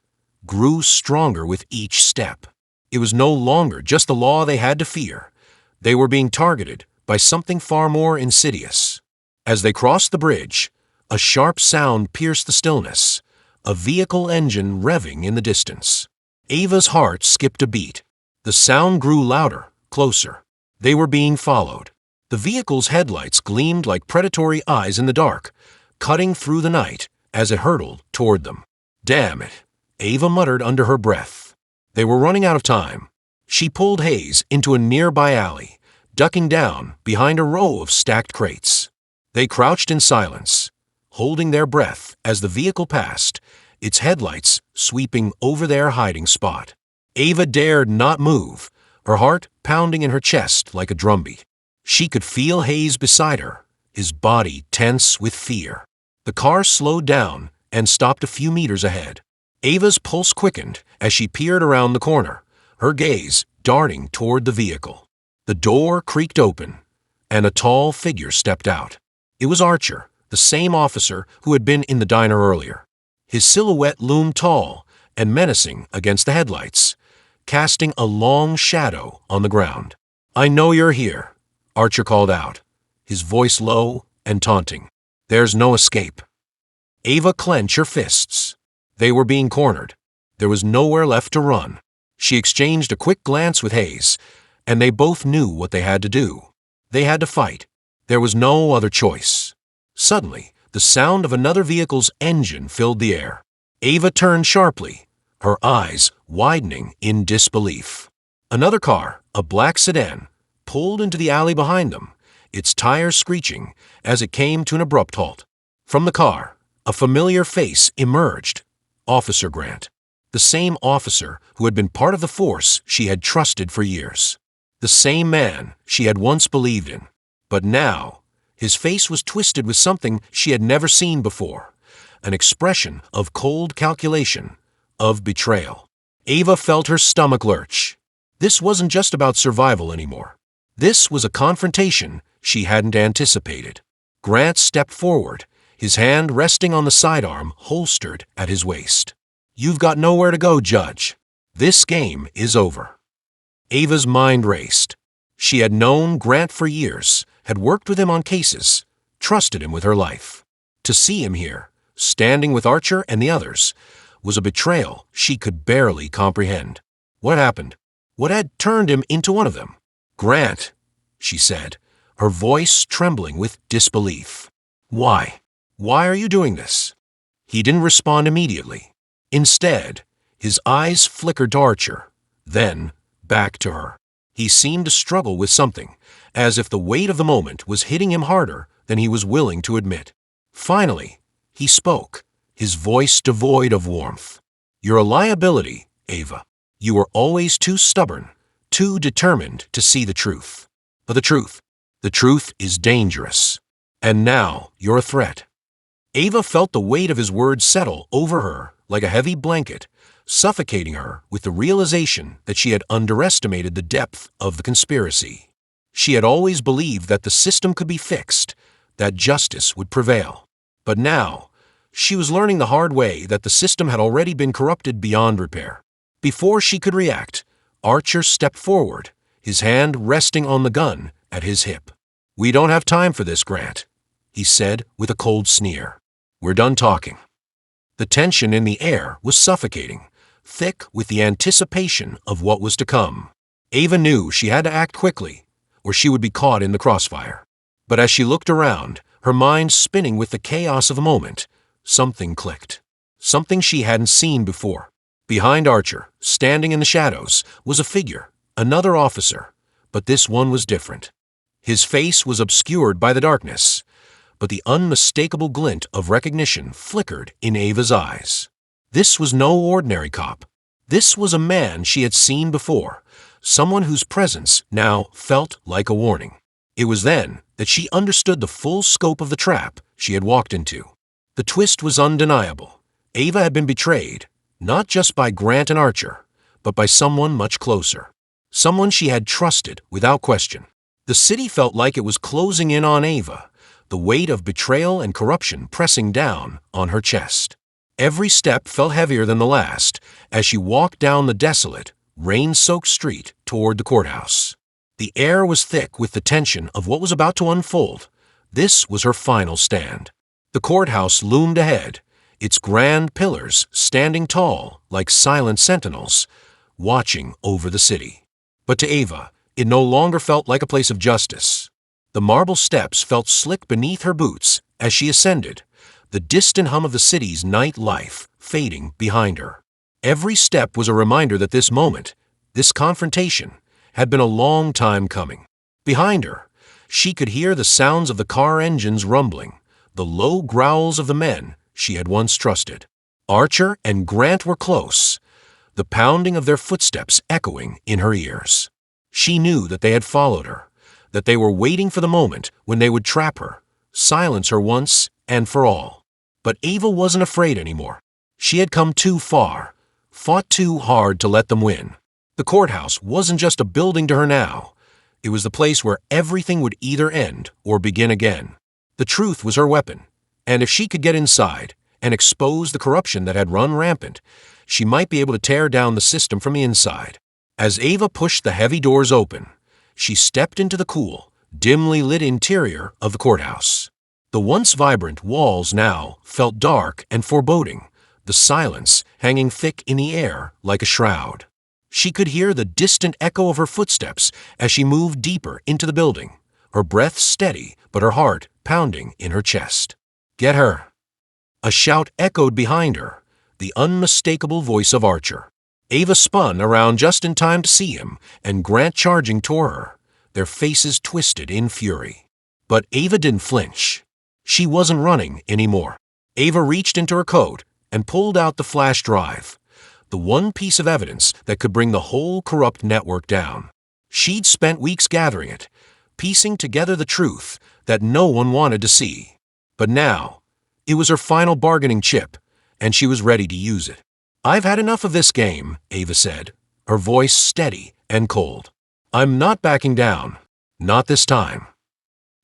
grew stronger with each step. It was no longer just the law they had to fear. They were being targeted by something far more insidious. As they crossed the bridge, a sharp sound pierced the stillness, a vehicle engine revving in the distance. Ava's heart skipped a beat. The sound grew louder, closer. They were being followed. The vehicle's headlights gleamed like predatory eyes in the dark, cutting through the night as it hurtled toward them. "Damn it," Ava muttered under her breath. They were running out of time. She pulled Hayes into a nearby alley, ducking down behind a row of stacked crates. They crouched in silence, holding their breath as the vehicle passed, its headlights sweeping over their hiding spot. Ava dared not move, her heart pounding in her chest like a drumbeat. She could feel Hayes beside her, his body tense with fear. The car slowed down and stopped a few meters ahead. Ava's pulse quickened as she peered around the corner, her gaze darting toward the vehicle. The door creaked open, and a tall figure stepped out. It was Archer, the same officer who had been in the diner earlier. His silhouette loomed tall and menacing against the headlights, casting a long shadow on the ground. "I know you're here," Archer called out, his voice low and taunting. "There's no escape." Ava clenched her fists. They were being cornered. There was nowhere left to run. She exchanged a quick glance with Hayes, and they both knew what they had to do. They had to fight. There was no other choice. Suddenly, the sound of another vehicle's engine filled the air. Ava turned sharply, her eyes widening in disbelief. Another car, a black sedan, pulled into the alley behind them, its tires screeching as it came to an abrupt halt. From the car, a familiar face emerged. Officer Grant, the same officer who had been part of the force she had trusted for years. The same man she had once believed in. But now, his face was twisted with something she had never seen before, an expression of cold calculation, of betrayal. Ava felt her stomach lurch. This wasn't just about survival anymore. This was a confrontation she hadn't anticipated. Grant stepped forward, his hand resting on the sidearm holstered at his waist. "You've got nowhere to go, Judge. This game is over." Ava's mind raced. She had known Grant for years, had worked with him on cases, trusted him with her life. To see him here, standing with Archer and the others, was a betrayal she could barely comprehend. What happened? What had turned him into one of them? "Grant," she said, her voice trembling with disbelief. "Why? Why are you doing this?" He didn't respond immediately. Instead, his eyes flickered to Archer, then back to her. He seemed to struggle with something, as if the weight of the moment was hitting him harder than he was willing to admit. Finally, he spoke, his voice devoid of warmth. "You're a liability, Ava. You were always too stubborn, too determined to see the truth. But the truth is dangerous. And now you're a threat." Ava felt the weight of his words settle over her like a heavy blanket, suffocating her with the realization that she had underestimated the depth of the conspiracy. She had always believed that the system could be fixed, that justice would prevail. But now, she was learning the hard way that the system had already been corrupted beyond repair. Before she could react, Archer stepped forward, his hand resting on the gun at his hip. "We don't have time for this, Grant," he said with a cold sneer. "We're done talking." The tension in the air was suffocating, thick with the anticipation of what was to come. Ava knew she had to act quickly, or she would be caught in the crossfire. But as she looked around, her mind spinning with the chaos of the moment, something clicked. Something she hadn't seen before. Behind Archer, standing in the shadows, was a figure, another officer, but this one was different. His face was obscured by the darkness, but the unmistakable glint of recognition flickered in Ava's eyes. This was no ordinary cop. This was a man she had seen before, someone whose presence now felt like a warning. It was then that she understood the full scope of the trap she had walked into. The twist was undeniable. Ava had been betrayed, not just by Grant and Archer, but by someone much closer. Someone she had trusted without question. The city felt like it was closing in on Ava, the weight of betrayal and corruption pressing down on her chest. Every step felt heavier than the last as she walked down the desolate, rain-soaked street toward the courthouse. The air was thick with the tension of what was about to unfold. This was her final stand. The courthouse loomed ahead, its grand pillars standing tall like silent sentinels, watching over the city. But to Ava, it no longer felt like a place of justice. The marble steps felt slick beneath her boots as she ascended, the distant hum of the city's night life fading behind her. Every step was a reminder that this moment, this confrontation, had been a long time coming. Behind her, she could hear the sounds of the car engines rumbling, the low growls of the men she had once trusted. Archer and Grant were close, the pounding of their footsteps echoing in her ears. She knew that they had followed her, that they were waiting for the moment when they would trap her, silence her once and for all. But Ava wasn't afraid anymore. She had come too far, fought too hard to let them win. The courthouse wasn't just a building to her now. It was the place where everything would either end or begin again. The truth was her weapon, and if she could get inside and expose the corruption that had run rampant, she might be able to tear down the system from the inside. As Ava pushed the heavy doors open, she stepped into the cool, dimly lit interior of the courthouse. The once vibrant walls now felt dark and foreboding, the silence hanging thick in the air like a shroud. She could hear the distant echo of her footsteps as she moved deeper into the building, her breath steady but her heart pounding in her chest. "Get her!" A shout echoed behind her, the unmistakable voice of Archer. Ava spun around just in time to see him and Grant charging toward her, their faces twisted in fury. But Ava didn't flinch. She wasn't running anymore. Ava reached into her coat and pulled out the flash drive, the one piece of evidence that could bring the whole corrupt network down. She'd spent weeks gathering it, piecing together the truth that no one wanted to see. But now, it was her final bargaining chip, and she was ready to use it. "I've had enough of this game," Ava said, her voice steady and cold. "I'm not backing down. Not this time."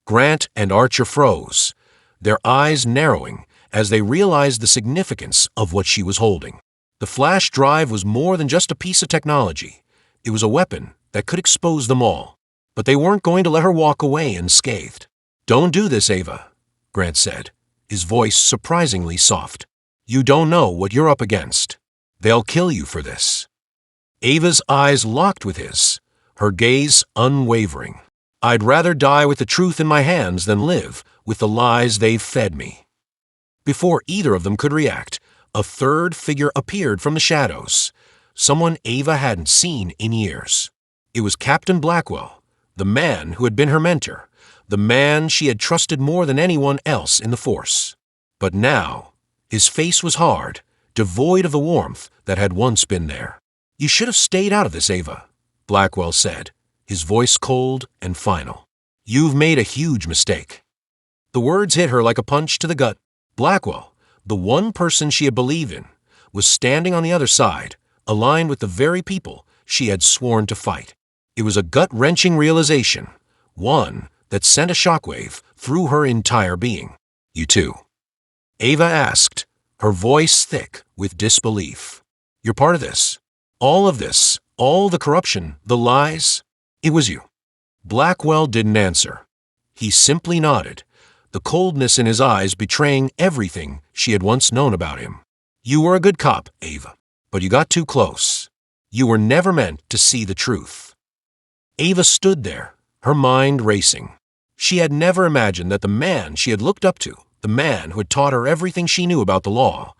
Grant and Archer froze, their eyes narrowing as they realized the significance of what she was holding. The flash drive was more than just a piece of technology. It was a weapon that could expose them all. But they weren't going to let her walk away unscathed. "Don't do this, Ava," Grant said, his voice surprisingly soft. You don't know what you're up against. They'll kill you for this." Ava's eyes locked with his, her gaze unwavering. "I'd rather die with the truth in my hands than live with the lies they've fed me." Before either of them could react, a third figure appeared from the shadows, someone Ava hadn't seen in years. It was Captain Blackwell, the man who had been her mentor, the man she had trusted more than anyone else in the force. But now, his face was hard, devoid of the warmth that had once been there. "You should have stayed out of this, Ava," Blackwell said, his voice cold and final. "You've made a huge mistake." The words hit her like a punch to the gut. Blackwell, the one person she had believed in, was standing on the other side, aligned with the very people she had sworn to fight. It was a gut-wrenching realization, one that sent a shockwave through her entire being. "You too?" Ava asked, her voice thick with disbelief. "You're part of this? All of this? All the corruption, the lies? It was you?" Blackwell didn't answer. He simply nodded, the coldness in his eyes betraying everything she had once known about him. "You were a good cop, Ava, but you got too close. You were never meant to see the truth." Ava stood there, her mind racing. She had never imagined that the man she had looked up to, the man who had taught her everything she knew about the law,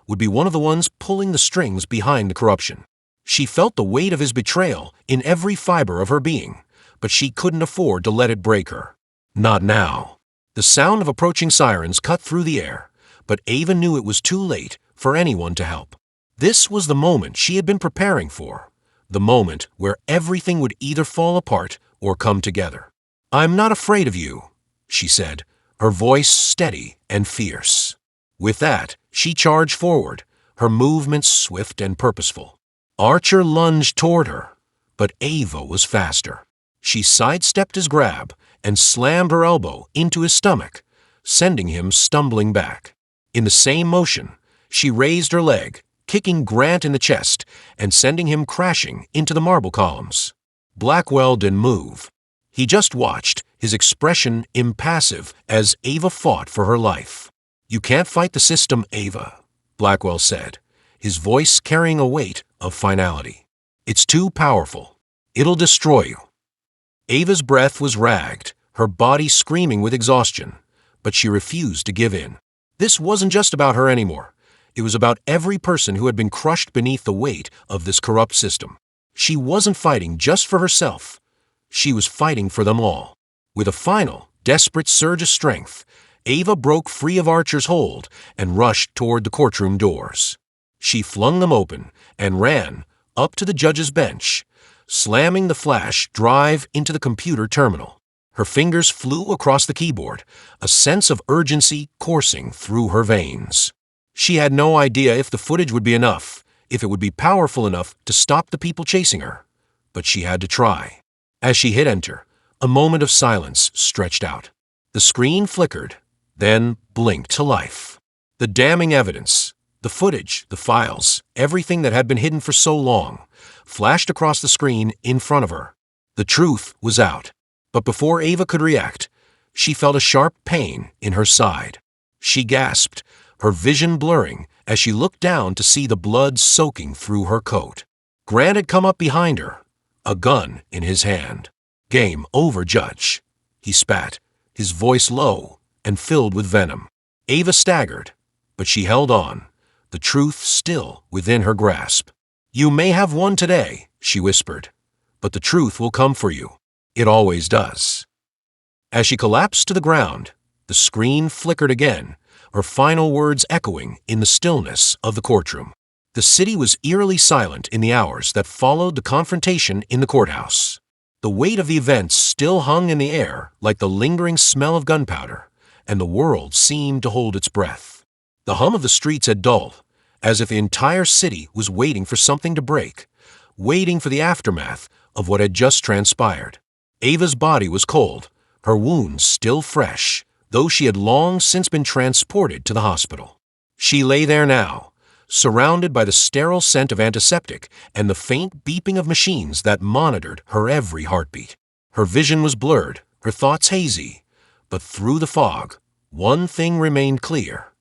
would be one of the ones pulling the strings behind the corruption. She felt the weight of his betrayal in every fiber of her being, but she couldn't afford to let it break her. Not now. The sound of approaching sirens cut through the air, but Ava knew it was too late for anyone to help. This was the moment she had been preparing for, the moment where everything would either fall apart or come together. "I'm not afraid of you," she said, her voice steady and fierce. With that, she charged forward, her movements swift and purposeful. Archer lunged toward her, but Ava was faster. She sidestepped his grab and slammed her elbow into his stomach, sending him stumbling back. In the same motion, she raised her leg, kicking Grant in the chest and sending him crashing into the marble columns. Blackwell didn't move. He just watched, his expression impassive as Ava fought for her life. "You can't fight the system, Ava," Blackwell said, his voice carrying a weight of finality. "It's too powerful. It'll destroy you." Ava's breath was ragged, her body screaming with exhaustion, but she refused to give in. This wasn't just about her anymore. It was about every person who had been crushed beneath the weight of this corrupt system. She wasn't fighting just for herself. She was fighting for them all. With a final, desperate surge of strength, Ava broke free of Archer's hold and rushed toward the courtroom doors. She flung them open and ran up to the judge's bench, slamming the flash drive into the computer terminal. Her fingers flew across the keyboard, a sense of urgency coursing through her veins. She had no idea if the footage would be enough, if it would be powerful enough to stop the people chasing her, but she had to try. As she hit enter, a moment of silence stretched out. The screen flickered, then blinked to life. The damning evidence, the footage, the files, everything that had been hidden for so long, flashed across the screen in front of her. The truth was out. But before Ava could react, she felt a sharp pain in her side. She gasped, her vision blurring as she looked down to see the blood soaking through her coat. Grant had come up behind her, a gun in his hand. "Game over, Judge," he spat, his voice low and filled with venom. Ava staggered, but she held on, the truth still within her grasp. "You may have won today," she whispered, "but the truth will come for you. It always does." As she collapsed to the ground, the screen flickered again, her final words echoing in the stillness of the courtroom. The city was eerily silent in the hours that followed the confrontation in the courthouse. The weight of the events still hung in the air like the lingering smell of gunpowder, and the world seemed to hold its breath. The hum of the streets had dulled, as if the entire city was waiting for something to break, waiting for the aftermath of what had just transpired. Ava's body was cold, her wounds still fresh, though she had long since been transported to the hospital. She lay there now, surrounded by the sterile scent of antiseptic and the faint beeping of machines that monitored her every heartbeat. Her vision was blurred, her thoughts hazy, but through the fog, one thing remained clear.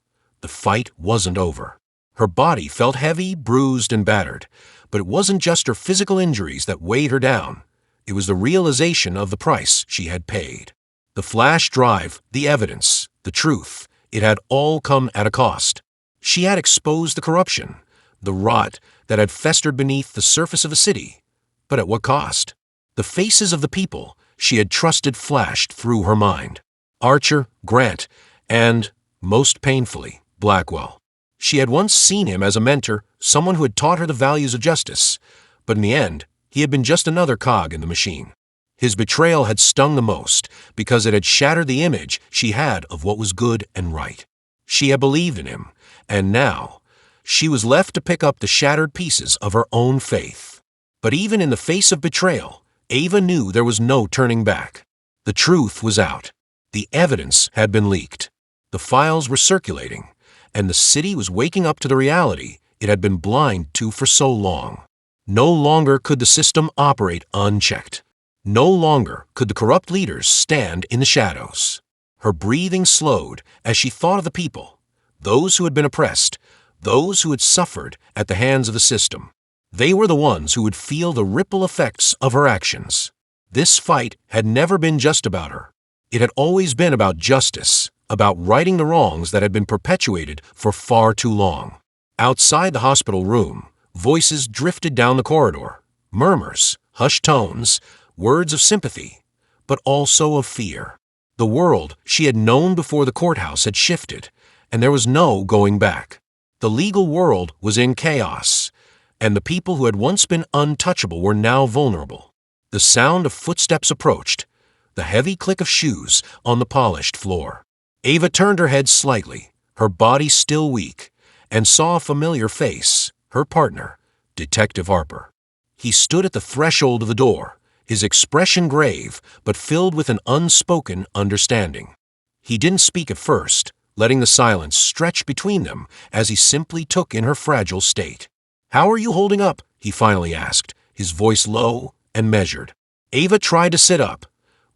the fight wasn't over. Her body felt heavy, bruised, and battered, but it wasn't just her physical injuries that weighed her down. It was the realization of the price she had paid. The flash drive, the evidence, the truth, it had all come at a cost. She had exposed the corruption, the rot that had festered beneath the surface of a city. But at what cost? The faces of the people she had trusted flashed through her mind. Archer, Grant, and, most painfully, Blackwell. She had once seen him as a mentor, someone who had taught her the values of justice, but in the end, he had been just another cog in the machine. His betrayal had stung the most because it had shattered the image she had of what was good and right. She had believed in him, and now, she was left to pick up the shattered pieces of her own faith. But even in the face of betrayal, Ava knew there was no turning back. The truth was out. The evidence had been leaked. The files were circulating, and the city was waking up to the reality it had been blind to for so long. No longer could the system operate unchecked. No longer could the corrupt leaders stand in the shadows. Her breathing slowed as she thought of the people, those who had been oppressed, those who had suffered at the hands of the system. They were the ones who would feel the ripple effects of her actions. This fight had never been just about her. It had always been about justice, about righting the wrongs that had been perpetuated for far too long. Outside the hospital room, voices drifted down the corridor, murmurs, hushed tones, words of sympathy, but also of fear. The world she had known before the courthouse had shifted, and there was no going back. The legal world was in chaos, and the people who had once been untouchable were now vulnerable. The sound of footsteps approached, the heavy click of shoes on the polished floor. Ava turned her head slightly, her body still weak, and saw a familiar face, her partner, Detective Harper. He stood at the threshold of the door, his expression grave but filled with an unspoken understanding. He didn't speak at first, letting the silence stretch between them as he simply took in her fragile state. "How are you holding up?" he finally asked, his voice low and measured. Ava tried to sit up,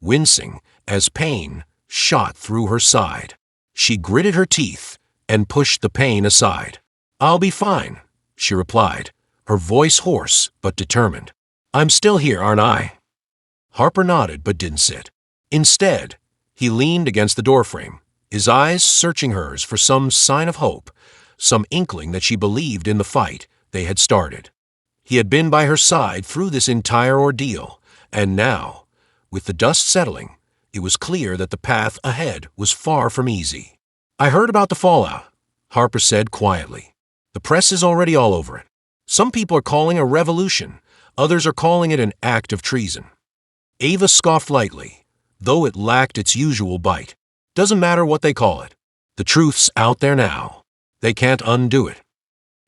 wincing as pain shot through her side. She gritted her teeth and pushed the pain aside. "I'll be fine," she replied, her voice hoarse but determined. "I'm still here, aren't I?" Harper nodded but didn't sit. Instead, he leaned against the doorframe, his eyes searching hers for some sign of hope, some inkling that she believed in the fight they had started. He had been by her side through this entire ordeal, and now, with the dust settling, it was clear that the path ahead was far from easy. "I heard about the fallout," Harper said quietly. "The press is already all over it. Some people are calling it a revolution, others are calling it an act of treason." Ava scoffed lightly, though it lacked its usual bite. "Doesn't matter what they call it. The truth's out there now. They can't undo it."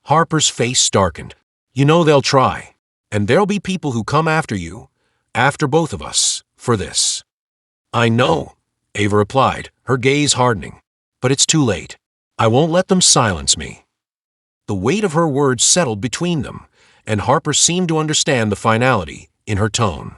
Harper's face darkened. "You know they'll try, and there'll be people who come after you, after both of us, for this." "I know," Ava replied, her gaze hardening. "But it's too late. I won't let them silence me." The weight of her words settled between them, and Harper seemed to understand the finality in her tone.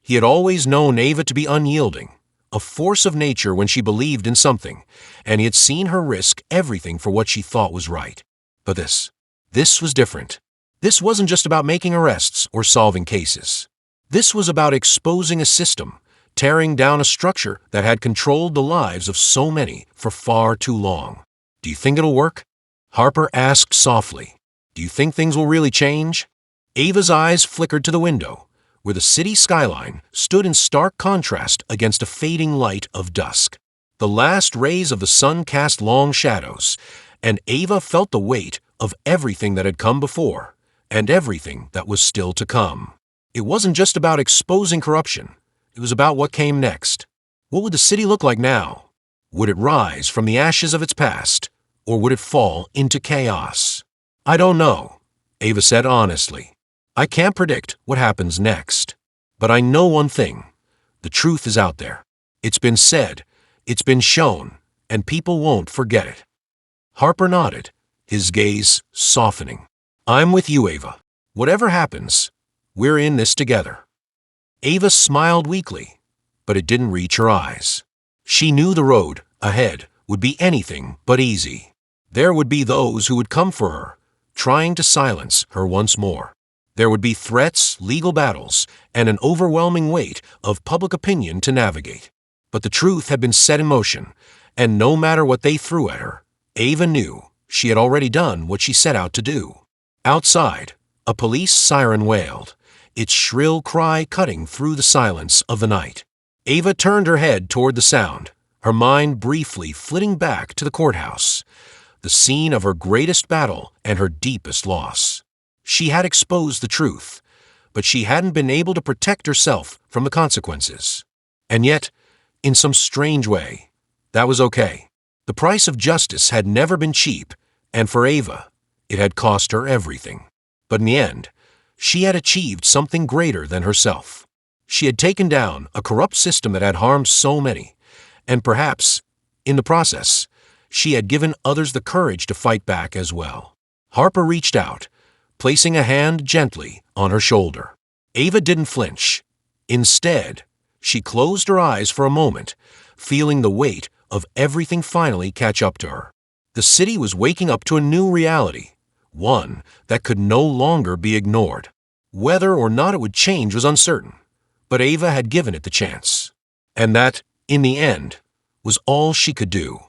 He had always known Ava to be unyielding, a force of nature when she believed in something, and he had seen her risk everything for what she thought was right. But this was different. This wasn't just about making arrests or solving cases. This was about exposing a system, tearing down a structure that had controlled the lives of so many for far too long. "Do you think it'll work?" Harper asked softly. "Do you think things will really change?" Ava's eyes flickered to the window, where the city skyline stood in stark contrast against a fading light of dusk. The last rays of the sun cast long shadows, and Ava felt the weight of everything that had come before, and everything that was still to come. It wasn't just about exposing corruption. It was about what came next. What would the city look like now? Would it rise from the ashes of its past, or would it fall into chaos? "I don't know," Ava said honestly. "I can't predict what happens next. But I know one thing. The truth is out there. It's been said, it's been shown, and people won't forget it." Harper nodded, his gaze softening. "I'm with you, Ava. Whatever happens, we're in this together." Ava smiled weakly, but it didn't reach her eyes. She knew the road ahead would be anything but easy. There would be those who would come for her, trying to silence her once more. There would be threats, legal battles, and an overwhelming weight of public opinion to navigate. But the truth had been set in motion, and no matter what they threw at her, Ava knew she had already done what she set out to do. Outside, a police siren wailed, its shrill cry cutting through the silence of the night. Ava turned her head toward the sound, her mind briefly flitting back to the courthouse, the scene of her greatest battle and her deepest loss. She had exposed the truth, but she hadn't been able to protect herself from the consequences. And yet, in some strange way, that was okay. The price of justice had never been cheap, and for Ava, it had cost her everything. But in the end, she had achieved something greater than herself. She had taken down a corrupt system that had harmed so many, and perhaps, in the process, she had given others the courage to fight back as well. Harper reached out, placing a hand gently on her shoulder. Ava didn't flinch. Instead, she closed her eyes for a moment, feeling the weight of everything finally catch up to her. The city was waking up to a new reality, one that could no longer be ignored. Whether or not it would change was uncertain, but Ava had given it the chance. And that, in the end, was all she could do.